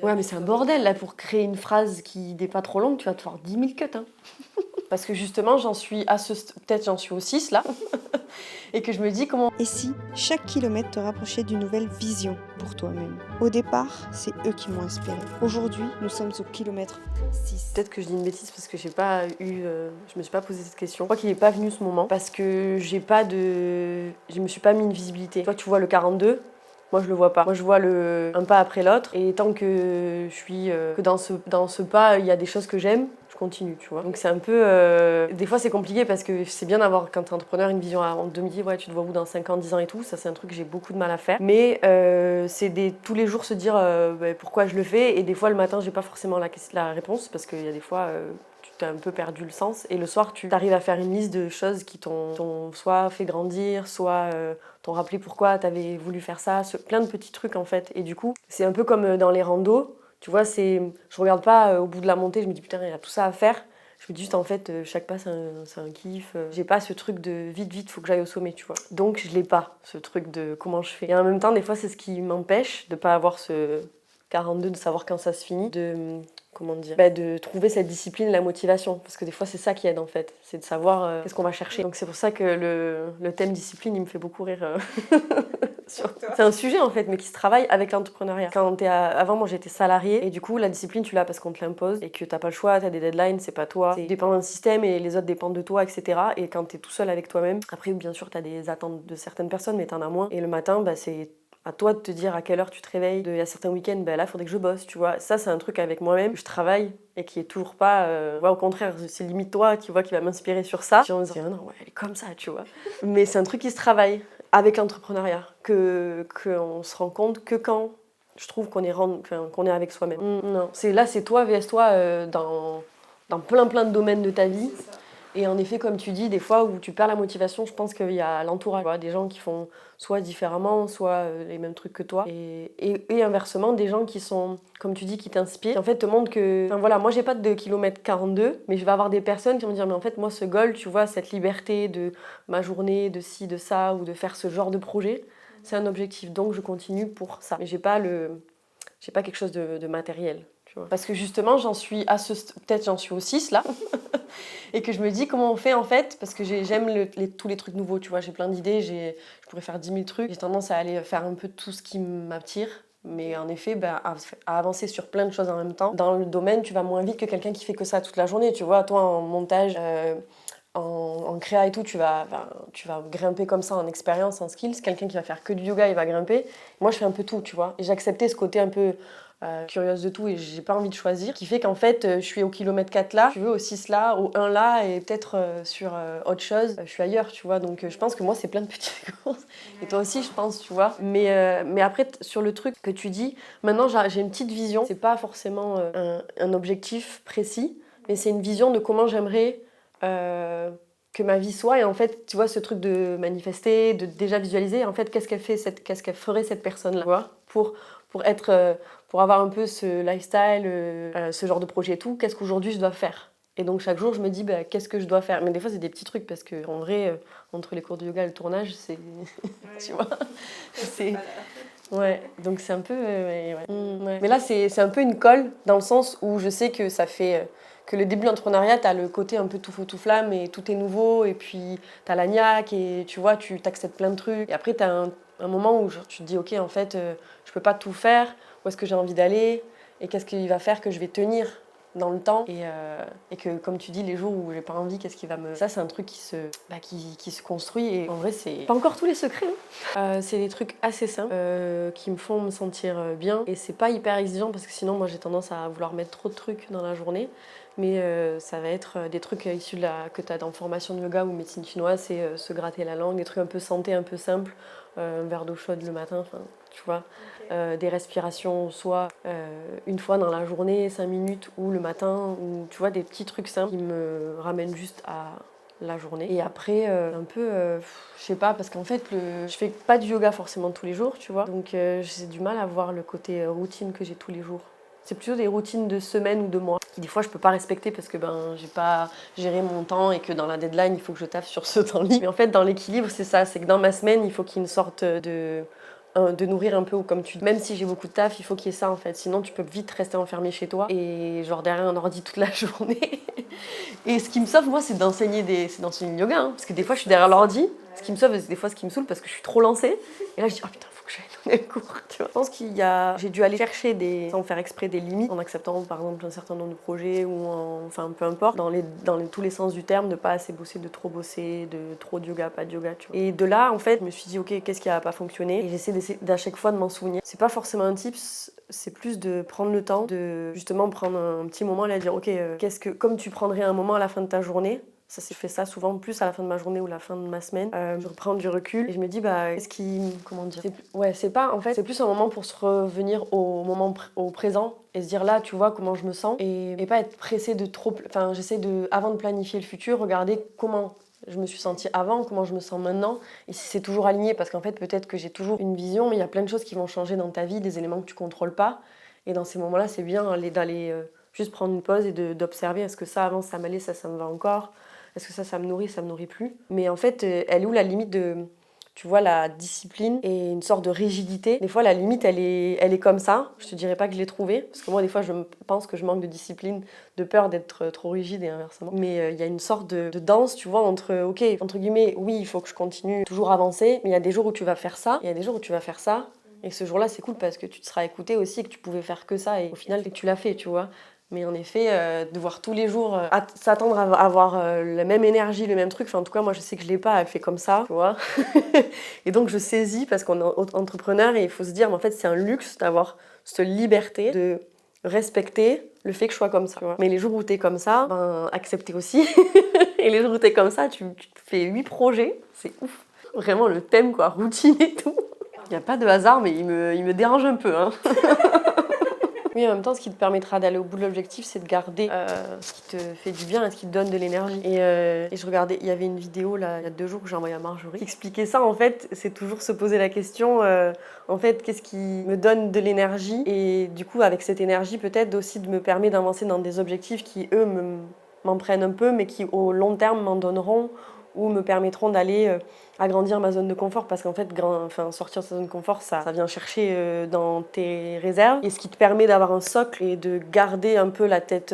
Ouais, mais c'est un bordel là pour créer une phrase qui n'est pas trop longue, tu vas te faire 10 000 cuts. Hein. Parce que justement, j'en suis à peut-être j'en suis au 6 là, et que je me dis comment. Et si chaque kilomètre te rapprochait d'une nouvelle vision pour toi-même? Au départ, c'est eux qui m'ont inspiré. Aujourd'hui, nous sommes au kilomètre 6. Peut-être que je dis une bêtise parce que j'ai pas eu, je me suis pas posé cette question. Je crois qu'il n'est pas venu ce moment parce que je me suis pas mis une visibilité. Toi, tu vois le 42. Moi, je le vois pas. Moi, je vois un pas après l'autre. Et tant que je suis que dans ce pas, il y a des choses que j'aime, je continue, tu vois. Donc c'est un peu... Des fois, c'est compliqué parce que c'est bien d'avoir, quand t'es entrepreneur, une vision à demi, ouais, tu te vois où dans 5 ans, 10 ans et tout. Ça, c'est un truc que j'ai beaucoup de mal à faire. Mais c'est tous les jours se dire pourquoi je le fais. Et des fois, le matin, j'ai pas forcément la réponse parce qu'il y a des fois... tu as un peu perdu le sens. Et le soir, tu arrives à faire une liste de choses qui t'ont soit fait grandir, soit t'ont rappelé pourquoi tu avais voulu faire ça. Plein de petits trucs, en fait. Et du coup, c'est un peu comme dans les randos. Tu vois, je regarde pas au bout de la montée, je me dis putain, il y a tout ça à faire. Je me dis juste, en fait, chaque pas, c'est un kiff. J'ai pas ce truc de vite, faut que j'aille au sommet, tu vois. Donc, je l'ai pas, ce truc de comment je fais. Et en même temps, des fois, c'est ce qui m'empêche de pas avoir ce 42, de savoir quand ça se finit, comment dire, de trouver cette discipline, la motivation. Parce que des fois, c'est ça qui aide en fait. C'est de savoir qu'est-ce qu'on va chercher. Donc c'est pour ça que le thème discipline, il me fait beaucoup rire. C'est un sujet en fait, mais qui se travaille avec l'entrepreneuriat. Avant, moi j'étais salariée et du coup, la discipline, tu l'as parce qu'on te l'impose et que t'as pas le choix, t'as des deadlines, c'est pas toi. Tu dépends d'un système et les autres dépendent de toi, etc. Et quand t'es tout seul avec toi-même, après, bien sûr, t'as des attentes de certaines personnes, mais t'en as moins. Et le matin, c'est à toi de te dire à quelle heure tu te réveilles. Il y a certains week-ends, là, il faudrait que je bosse, tu vois. Ça, c'est un truc avec moi-même, que je travaille et qui est toujours pas... au contraire, c'est limite toi, tu vois, qui va m'inspirer sur ça. En me disant, ah non, ouais, elle est comme ça, tu vois. Mais c'est un truc qui se travaille avec l'entrepreneuriat, qu'on se rend compte que quand je trouve qu'on est avec soi-même. Non, c'est toi vs toi dans plein de domaines de ta vie. Et en effet, comme tu dis, des fois où tu perds la motivation, je pense qu'il y a l'entourage. Tu vois, des gens qui font soit différemment, soit les mêmes trucs que toi. Et inversement, des gens qui sont, comme tu dis, qui t'inspirent, qui en fait te montrent que... Enfin voilà, moi j'ai pas de kilomètre 42, mais je vais avoir des personnes qui vont me dire, mais en fait moi ce goal, tu vois, cette liberté de ma journée, de ci, de ça, ou de faire ce genre de projet, c'est un objectif. Donc je continue pour ça. Mais j'ai pas quelque chose de matériel. Tu vois. Parce que justement, peut-être j'en suis au 6 là. Et que je me dis comment on fait en fait, parce que j'aime tous les trucs nouveaux, tu vois, j'ai plein d'idées, je pourrais faire 10 000 trucs, j'ai tendance à aller faire un peu tout ce qui m'attire, mais en effet, à avancer sur plein de choses en même temps. Dans le domaine, tu vas moins vite que quelqu'un qui fait que ça toute la journée, tu vois, toi en montage, en créa et tout, tu vas grimper comme ça en expérience, en skills. Quelqu'un qui va faire que du yoga, il va grimper. Moi, je fais un peu tout, tu vois. Et j'ai accepté ce côté un peu curieuse de tout et j'ai pas envie de choisir, qui fait qu'en fait, je suis au kilomètre 4 là, tu veux, au 6 là, au 1 là, et peut-être sur autre chose, je suis ailleurs, tu vois. Donc, je pense que moi, c'est plein de petites courses. Et toi aussi, je pense, tu vois. Mais après, sur le truc que tu dis, maintenant, j'ai une petite vision. C'est pas forcément un objectif précis, mais c'est une vision de comment j'aimerais que ma vie soit. Et en fait, tu vois, ce truc de manifester, de déjà visualiser, en fait, qu'est-ce qu'elle ferait cette personne-là, tu vois, pour avoir un peu ce lifestyle, ce genre de projet et tout, qu'est-ce qu'aujourd'hui je dois faire? Et donc chaque jour, je me dis, qu'est-ce que je dois faire? Mais des fois, c'est des petits trucs, parce qu'en vrai, entre les cours de yoga et le tournage, c'est... tu vois, c'est... Ouais, donc c'est un peu... ouais. Ouais. Mais là, c'est un peu une colle, dans le sens où je sais que ça fait... que le début de l'entrepreneuriat, t'as le côté un peu tout feu, tout flamme, et tout est nouveau, et puis t'as la niaque, et tu vois, tu t'acceptes plein de trucs. Et après, t'as un moment où genre, tu te dis, ok, en fait, je peux pas tout faire, où est-ce que j'ai envie d'aller, et qu'est-ce qui va faire que je vais tenir dans le temps, et que, comme tu dis, les jours où j'ai pas envie, qu'est-ce qui va me... Ça, c'est un truc qui se construit, et en vrai, c'est pas encore tous les secrets, hein. C'est des trucs assez simples, qui me font me sentir bien, et c'est pas hyper exigeant, parce que sinon, moi, j'ai tendance à vouloir mettre trop de trucs dans la journée, mais ça va être des trucs issus que tu as dans formation de yoga ou médecine chinoise, c'est se gratter la langue, des trucs un peu santé, un peu simples, un verre d'eau chaude le matin, tu vois. Okay. Des respirations, soit une fois dans la journée, 5 minutes, ou le matin, ou tu vois, des petits trucs simples qui me ramènent juste à la journée. Et après, un peu, je sais pas, parce qu'en fait, je fais pas du yoga forcément tous les jours, tu vois. Donc j'ai du mal à voir le côté routine que j'ai tous les jours. C'est plutôt des routines de semaine ou de mois qui des fois je peux pas respecter parce que j'ai pas géré mon temps et que dans la deadline il faut que je taffe sur ce temps libre. Mais en fait dans l'équilibre c'est ça, c'est que dans ma semaine il faut qu'il y ait une sorte de nourrir un peu, ou comme tu dis, même si j'ai beaucoup de taf, il faut qu'il y ait ça en fait, sinon tu peux vite rester enfermé chez toi et genre derrière un ordi toute la journée. Et ce qui me sauve, moi, c'est d'enseigner le yoga, hein, parce que des fois je suis derrière l'ordi, ce qui me sauve, c'est des fois ce qui me saoule parce que je suis trop lancée, et là je dis oh putain, faut que j'aille donner le cours, tu vois. Je pense j'ai dû aller chercher sans faire exprès des limites, en acceptant par exemple un certain nombre de projets, ou enfin peu importe, tous les sens du terme, de pas assez bosser, de trop bosser, de trop de yoga, pas de yoga, tu vois. Et de là, en fait, je me suis dit ok, qu'est-ce qui a pas fonctionné, et j'essaie d'à chaque fois de m'en souvenir. C'est pas forcément un tips, c'est plus de prendre le temps, de justement prendre un petit moment et dire ok, comme tu prendrais un moment à la fin de ta journée. Ça, je fais ça souvent plus à la fin de ma journée ou la fin de ma semaine. Je reprends du recul et je me dis comment dire, c'est plus un moment pour se revenir au présent et se dire là, tu vois comment je me sens, et pas être pressé de trop. Enfin, j'essaie avant de planifier le futur, regarder comment je me suis sentie avant, comment je me sens maintenant, et si c'est toujours aligné, parce qu'en fait peut-être que j'ai toujours une vision, mais il y a plein de choses qui vont changer dans ta vie, des éléments que tu contrôles pas, et dans ces moments-là c'est bien d'aller juste prendre une pause et d'observer, est-ce que ça avant ça m'allait, ça me va encore, est-ce que ça me nourrit plus, mais en fait elle est où la limite de, tu vois, la discipline et une sorte de rigidité. Des fois, la limite, elle est comme ça. Je te dirais pas que je l'ai trouvée, parce que moi, des fois, je pense que je manque de discipline, de peur d'être trop rigide et inversement. Mais il y a une sorte de danse, tu vois, ok, entre guillemets, oui, il faut que je continue toujours avancer, mais il y a des jours où tu vas faire ça, il y a des jours où tu vas faire ça. Et ce jour-là, c'est cool parce que tu te seras écouté aussi, que tu pouvais faire que ça, et au final, tu l'as fait, tu vois. Mais en effet, devoir tous les jours s'attendre à avoir la même énergie, le même truc, enfin en tout cas moi je sais que je l'ai pas, elle fait comme ça, tu vois. Et donc je saisis parce qu'on est entrepreneur et il faut se dire, mais en fait c'est un luxe d'avoir cette liberté de respecter le fait que je sois comme ça, tu vois. Mais les jours où t'es comme ça, accepter aussi. Et les jours où t'es comme ça, tu fais 8 projets, c'est ouf. Vraiment le thème quoi, routine et tout. Il n'y a pas de hasard, mais il me dérange un peu, hein. Oui, en même temps, ce qui te permettra d'aller au bout de l'objectif, c'est de garder ce qui te fait du bien et ce qui te donne de l'énergie. Et je regardais, il y avait une vidéo là, il y a 2 jours que j'ai envoyée à Marjorie, qui expliquait ça. En fait, c'est toujours se poser la question, en fait, qu'est-ce qui me donne de l'énergie? Et du coup, avec cette énergie, peut-être aussi de me permettre d'avancer dans des objectifs qui, eux, m'en prennent un peu, mais qui, au long terme, m'en donneront ou me permettront d'aller agrandir ma zone de confort, parce qu'en fait sortir de sa zone de confort, ça vient chercher dans tes réserves, et ce qui te permet d'avoir un socle et de garder un peu la tête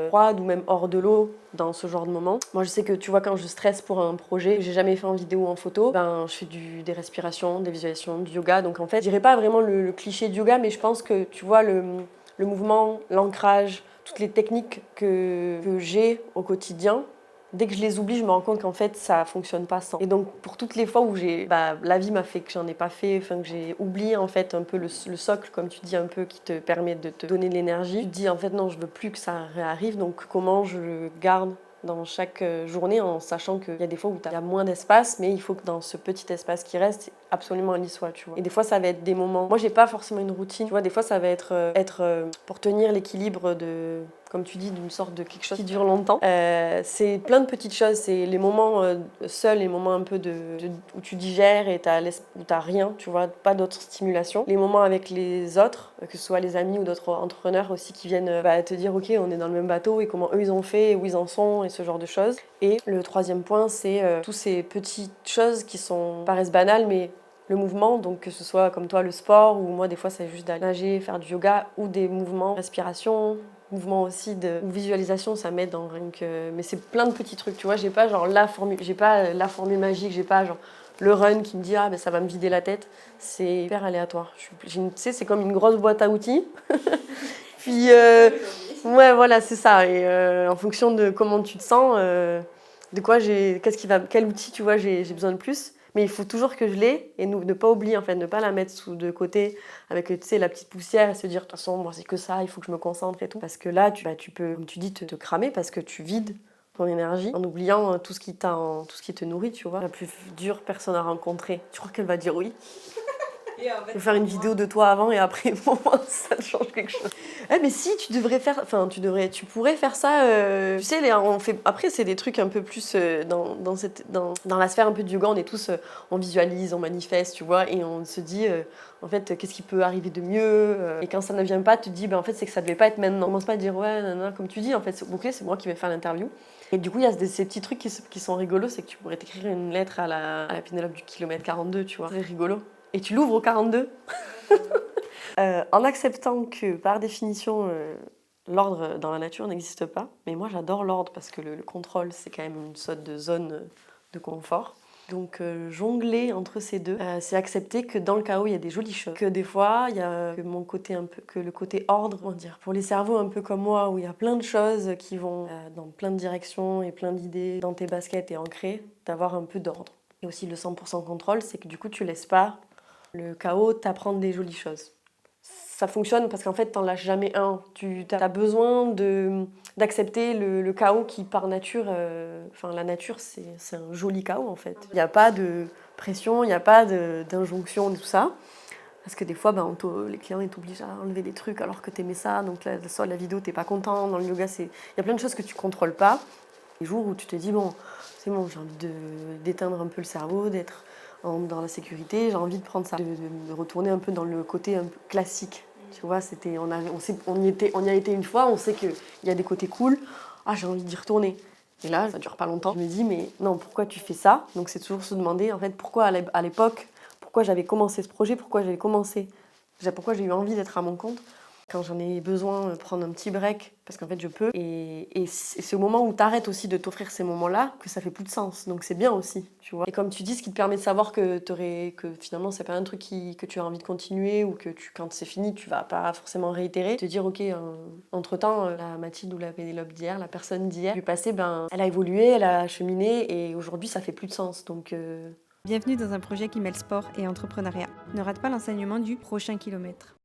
froide ou même hors de l'eau dans ce genre de moment. Moi je sais que tu vois, quand je stresse pour un projet que j'ai jamais fait en vidéo ou en photo, je fais des respirations, des visualisations, du yoga. Donc en fait je dirais pas vraiment le cliché du yoga, mais je pense que tu vois le mouvement, l'ancrage, toutes les techniques que j'ai au quotidien, dès que je les oublie, je me rends compte qu'en fait, ça fonctionne pas sans. Et donc, pour toutes les fois où la vie m'a fait que j'en ai pas fait, que j'ai oublié en fait un peu le socle, comme tu dis, un peu qui te permet de te donner de l'énergie, tu te dis en fait non, je veux plus que ça réarrive, donc comment je le garde dans chaque journée, en sachant qu'il y a des fois où il y a moins d'espace, mais il faut que dans ce petit espace qui reste, absolument un lit soit, tu vois. Et des fois, ça va être des moments. Moi, j'ai pas forcément une routine, tu vois. Des fois, ça va être pour tenir l'équilibre de, comme tu dis, d'une sorte de quelque chose qui dure longtemps. C'est plein de petites choses. C'est les moments seuls, les moments un peu où tu digères et où t'as rien, tu vois, pas d'autres stimulations. Les moments avec les autres, que ce soit les amis ou d'autres entrepreneurs aussi qui viennent te dire ok, on est dans le même bateau et comment eux ils ont fait, où ils en sont et ce genre de choses. Et le troisième point, c'est toutes ces petites choses qui paraissent banales, mais le mouvement, donc que ce soit comme toi le sport, ou moi des fois c'est juste d'aller nager, faire du yoga, ou des mouvements, respiration, mouvements aussi ou visualisation, ça m'aide en rien que. Mais c'est plein de petits trucs, tu vois, j'ai pas la formule magique, j'ai pas genre le run qui me dit ça va me vider la tête, c'est hyper aléatoire. Tu sais, c'est comme une grosse boîte à outils. Puis ouais, voilà, c'est ça. Et en fonction de comment tu te sens, de quoi quel outil, tu vois, j'ai besoin de plus. Mais il faut toujours que je l'ai, et ne pas oublier, en fait, ne pas la mettre de côté avec, tu sais, la petite poussière, et se dire, de toute façon, moi, c'est que ça, il faut que je me concentre et tout. Parce que là, tu peux, comme tu dis, te cramer, parce que tu vides ton énergie en oubliant tout ce qui te nourrit, tu vois. La plus dure personne à rencontrer. Tu crois qu'elle va dire oui? Je vais faire une vidéo de toi avant et après, pour moi, ça change quelque chose. Mais si, tu pourrais faire ça. Tu sais, après, c'est des trucs un peu plus dans la sphère un peu du yoga, on est tous, on visualise, on manifeste, tu vois, et on se dit, en fait, qu'est-ce qui peut arriver de mieux, et quand ça ne vient pas, tu te dis, en fait, c'est que ça devait pas être maintenant. On commence pas à dire, ouais, nanana, comme tu dis, en fait, ok, c'est moi qui vais faire l'interview. Et du coup, il y a ces petits trucs qui sont rigolos, c'est que tu pourrais t'écrire une lettre à la Pénélope du kilomètre 42, tu vois. C'est rigolo. et tu l'ouvres au 42. En acceptant que par définition l'ordre dans la nature n'existe pas, mais moi j'adore l'ordre parce que le contrôle c'est quand même une sorte de zone de confort. Donc jongler entre ces deux, c'est accepter que dans le chaos il y a des jolies choses, que des fois il y a que mon côté un peu, que le côté ordre, comment dire, pour les cerveaux un peu comme moi où il y a plein de choses qui vont dans plein de directions et plein d'idées dans tes baskets et ancrées, d'avoir un peu d'ordre. Et aussi le 100% contrôle, c'est que du coup tu laisses pas le chaos t'apprendre des jolies choses. Ça fonctionne parce qu'en fait, t'en lâches jamais un. Tu as besoin d'accepter le chaos qui, par nature... Enfin, la nature, c'est un joli chaos, en fait. Il n'y a pas de pression, il n'y a pas d'injonction, tout ça. Parce que des fois, les clients ils t'obligent à enlever des trucs alors que t'aimais ça. Donc là, soit la vidéo, t'es pas content. Dans le yoga, il y a plein de choses que tu contrôles pas. Les jours où tu te dis, bon, c'est bon, j'ai envie d'éteindre un peu le cerveau, d'être dans la sécurité, j'ai envie de prendre ça, de retourner un peu dans le côté un peu classique. Tu vois, on y a été une fois, on sait qu'il y a des côtés cool, j'ai envie d'y retourner. Et là, ça dure pas longtemps. Je me dis, mais non, pourquoi tu fais ça? Donc c'est toujours se demander, en fait, pourquoi à l'époque, pourquoi j'avais commencé ce projet, pourquoi j'ai eu envie d'être à mon compte. Quand j'en ai besoin, prendre un petit break, parce qu'en fait je peux. Et c'est au moment où tu arrêtes aussi de t'offrir ces moments-là que ça fait plus de sens. Donc c'est bien aussi, tu vois. Et comme tu dis, ce qui te permet de savoir que finalement c'est pas un truc que tu as envie de continuer ou que quand c'est fini, tu vas pas forcément réitérer. Te dire, ok, entre-temps, la Mathilde ou la Pénélope d'hier, la personne d'hier, du passé, elle a évolué, elle a cheminé et aujourd'hui ça fait plus de sens. Donc... Bienvenue dans un projet qui mêle sport et entrepreneuriat. Ne rate pas l'enseignement du prochain kilomètre.